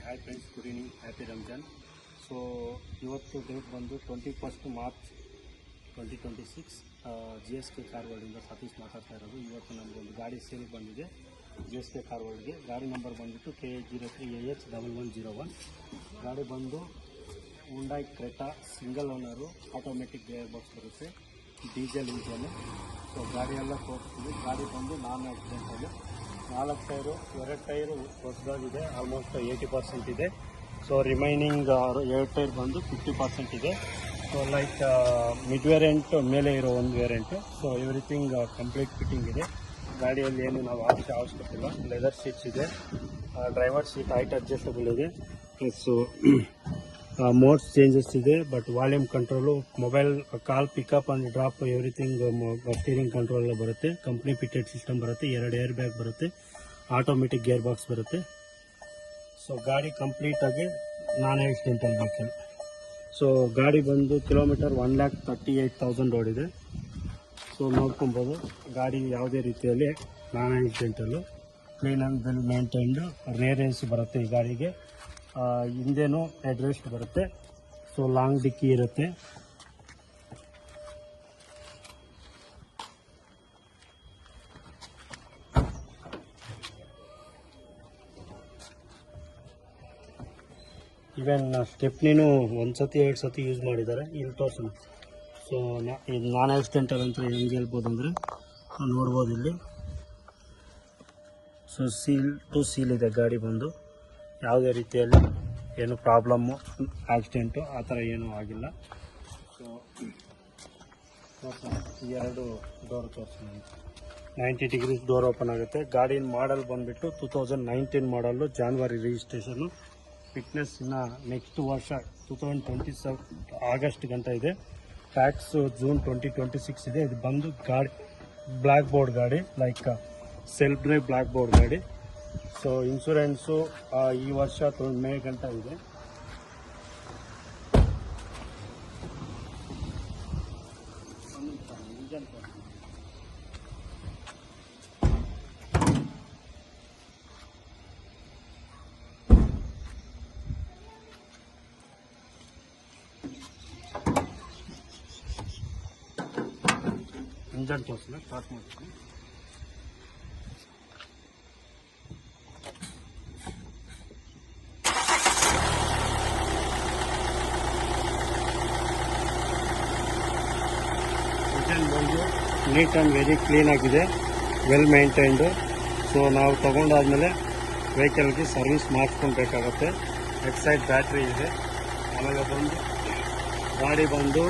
Hi friends, good evening, happy Ramzan. So ಇವತ್ತು date ಬಂದು 21 March 2026. GSK car ವರ್ಲ್ಡಿಂದ Satish ಮಾತಾಡ್ತಾ ಇರೋದು. ಇವತ್ತು ನಮಗೊಂದು ಗಾಡಿ ಸೇಲ್ ಬಂದಿದೆ GSK ಕಾರ್ ವರ್ಲ್ಡ್ಗೆ. ಗಾಡಿ ನಂಬರ್ ಬಂದುಬಿಟ್ಟು KA03AH1101. ಗಾಡಿ ಬಂದು Hyundai Creta, single owner, automatic gear box ಬರುತ್ತೆ, ಡೀಸೆಲ್ ಇಂಜನ್ನು. ಸೊ ಗಾಡಿ ಎಲ್ಲ ತೋರಿಸ್ತೀವಿ. ಗಾಡಿ ಬಂದು ನಾನ್ ಆಕ್ಸಿಡೆಂಟಲ್ಲಿ 4 ಟೈರು, 2 ಟೈರು ಹೊಸದಾಗಿದೆ, ಆಲ್ಮೋಸ್ಟ್ 80% ಇದೆ. ಸೊ ರಿಮೈನಿಂಗ್ 2 ಟೈರ್ ಬಂದು 50% ಇದೆ. ಸೊ ಲೈಕ್ ಮಿಡ್ ವೇರಿಯಂಟ್ ಮೇಲೆ ಇರೋ ಒಂದು variant. So everything complete fitting ಇದೆ. ಗಾಡಿಯಲ್ಲಿ ಏನು ನಾವು ಅವಶ್ಯಕತೆ ಇಲ್ಲ. ಲೆದರ್ ಸೀಟ್ಸ್ ಇದೆ, ಡ್ರೈವರ್ ಸೀಟ್ ಹೈಟ್ ಅಡ್ಜಸ್ಟಬಲ್ ಇದೆ, ಪ್ಲಸ್ಸು ಮೋಡ್ಸ್ ಚೇಂಜಸ್ ಇದೆ. But volume control, mobile call pickup and drop, everything steering control ಎಲ್ಲ ಬರುತ್ತೆ. ಕಂಪ್ನಿ ಫಿಟೆಡ್ ಸಿಸ್ಟಮ್ ಬರುತ್ತೆ, 2 ಏರ್ ಬ್ಯಾಗ್ ಬರುತ್ತೆ, ಆಟೋಮೆಟಿಕ್ ಗೇರ್ ಬಾಕ್ಸ್ ಬರುತ್ತೆ. ಸೊ ಗಾಡಿ ಕಂಪ್ಲೀಟಾಗಿ ನಾನ್ ಆಕ್ಸಿಡೆಂಟಲ್ ವೆಹಿಕಲ್. ಸೊ ಗಾಡಿ ಬಂದು ಕಿಲೋಮೀಟರ್ 1,38,000 ಓಡಿದೆ. ಸೊ ನೋಡ್ಕೊಬೋದು, ಗಾಡಿ ಯಾವುದೇ ರೀತಿಯಲ್ಲಿ non accidental, clean and well maintained. Rare ace ಬರುತ್ತೆ ಈ ಗಾಡಿಗೆ. ಹಿಂದೆನೂ ಹೆಡ್ರೆಸ್ಟ್ ಬರುತ್ತೆ. ಸೊ ಲಾಂಗ್ ಡಿಕ್ಕಿ ಇರುತ್ತೆ. ಈವನ್ ಸ್ಟೆಪ್ನಿನೂ 1 ಸತಿ 2 ಸತಿ ಯೂಸ್ ಮಾಡಿದ್ದಾರೆ. ಇಲ್ಲಿ ತೋರಿಸೋಣ. ಸೊ ಇದು ನಾನ್ ಆಕ್ಸಿಡೆಂಟಲ್ ಅಂತ ಹೆಂಗೆ ಹೇಳ್ಬೋದು ಅಂದರೆ ನೋಡ್ಬೋದು ಇಲ್ಲಿ. ಸೊ ಸೀಲ್ ಟು ಸೀಲ್ ಇದೆ ಗಾಡಿ ಬಂದು. ಯಾವುದೇ ರೀತಿಯಲ್ಲಿ ಏನು ಪ್ರಾಬ್ಲಮ್ಮು, ಆಕ್ಸಿಡೆಂಟು ಆ ಥರ ಏನೂ ಆಗಿಲ್ಲ. ಸೊ ತೋರಿಸೋಣ, 2 ಡೋರ್ ತೋರಿಸೋಣ. 90 ಡಿಗ್ರೀಸ್ ಡೋರ್ ಓಪನ್ ಆಗುತ್ತೆ. ಗಾಡಿನ ಮಾಡಲ್ ಬಂದುಬಿಟ್ಟು 2019 ಮಾಡಲ್ಲು, ಜಾನ್ವರಿ ರಿಜಿಸ್ಟ್ರೇಷನ್ನು. ಫಿಟ್ನೆಸ್ ಇನ್ನು ನೆಕ್ಸ್ಟ್ ವರ್ಷ 2027 ಆಗಸ್ಟ್ ಗಂಟ ಇದೆ. ಟ್ಯಾಕ್ಸು ಜೂನ್ 2026 ಇದೆ. ಇದು ಬಂದು ಗಾಡಿ ಬ್ಲ್ಯಾಕ್ ಬೋರ್ಡ್ ಗಾಡಿ, like self drive black board ಗಾಡಿ. ಸೊ ಇನ್ಶೂರೆನ್ಸು ಈ ವರ್ಷ ಮೇ ಗಂಟ ಇದೆ. ಇಂಜನ್ ತೋರಿಸಿಲ್ಲ, ಸ್ಟಾರ್ಟ್ ಮಾಡ್ತೀನಿ. ಇಂಜನ್ ಬಂದು ನೀಟ್ ಆ್ಯಂಡ್ ವೆರಿ ಕ್ಲೀನ್ ಆಗಿದೆ, ವೆಲ್ ಮೇಂಟೈನ್ಡು. ಸೊ ನಾವು ತೊಗೊಂಡಾದ್ಮೇಲೆ ವೆಹಿಕಲ್ಗೆ ಸರ್ವಿಸ್ ಮಾಡಿಸ್ಕೊಳ್ಬೇಕಾಗತ್ತೆ. ಎಕ್ಸೈಡ್ ಬ್ಯಾಟ್ರಿ ಇದೆ. ಆಮೇಲೆ ಬಂದು ಗಾಡಿ ಬಂದು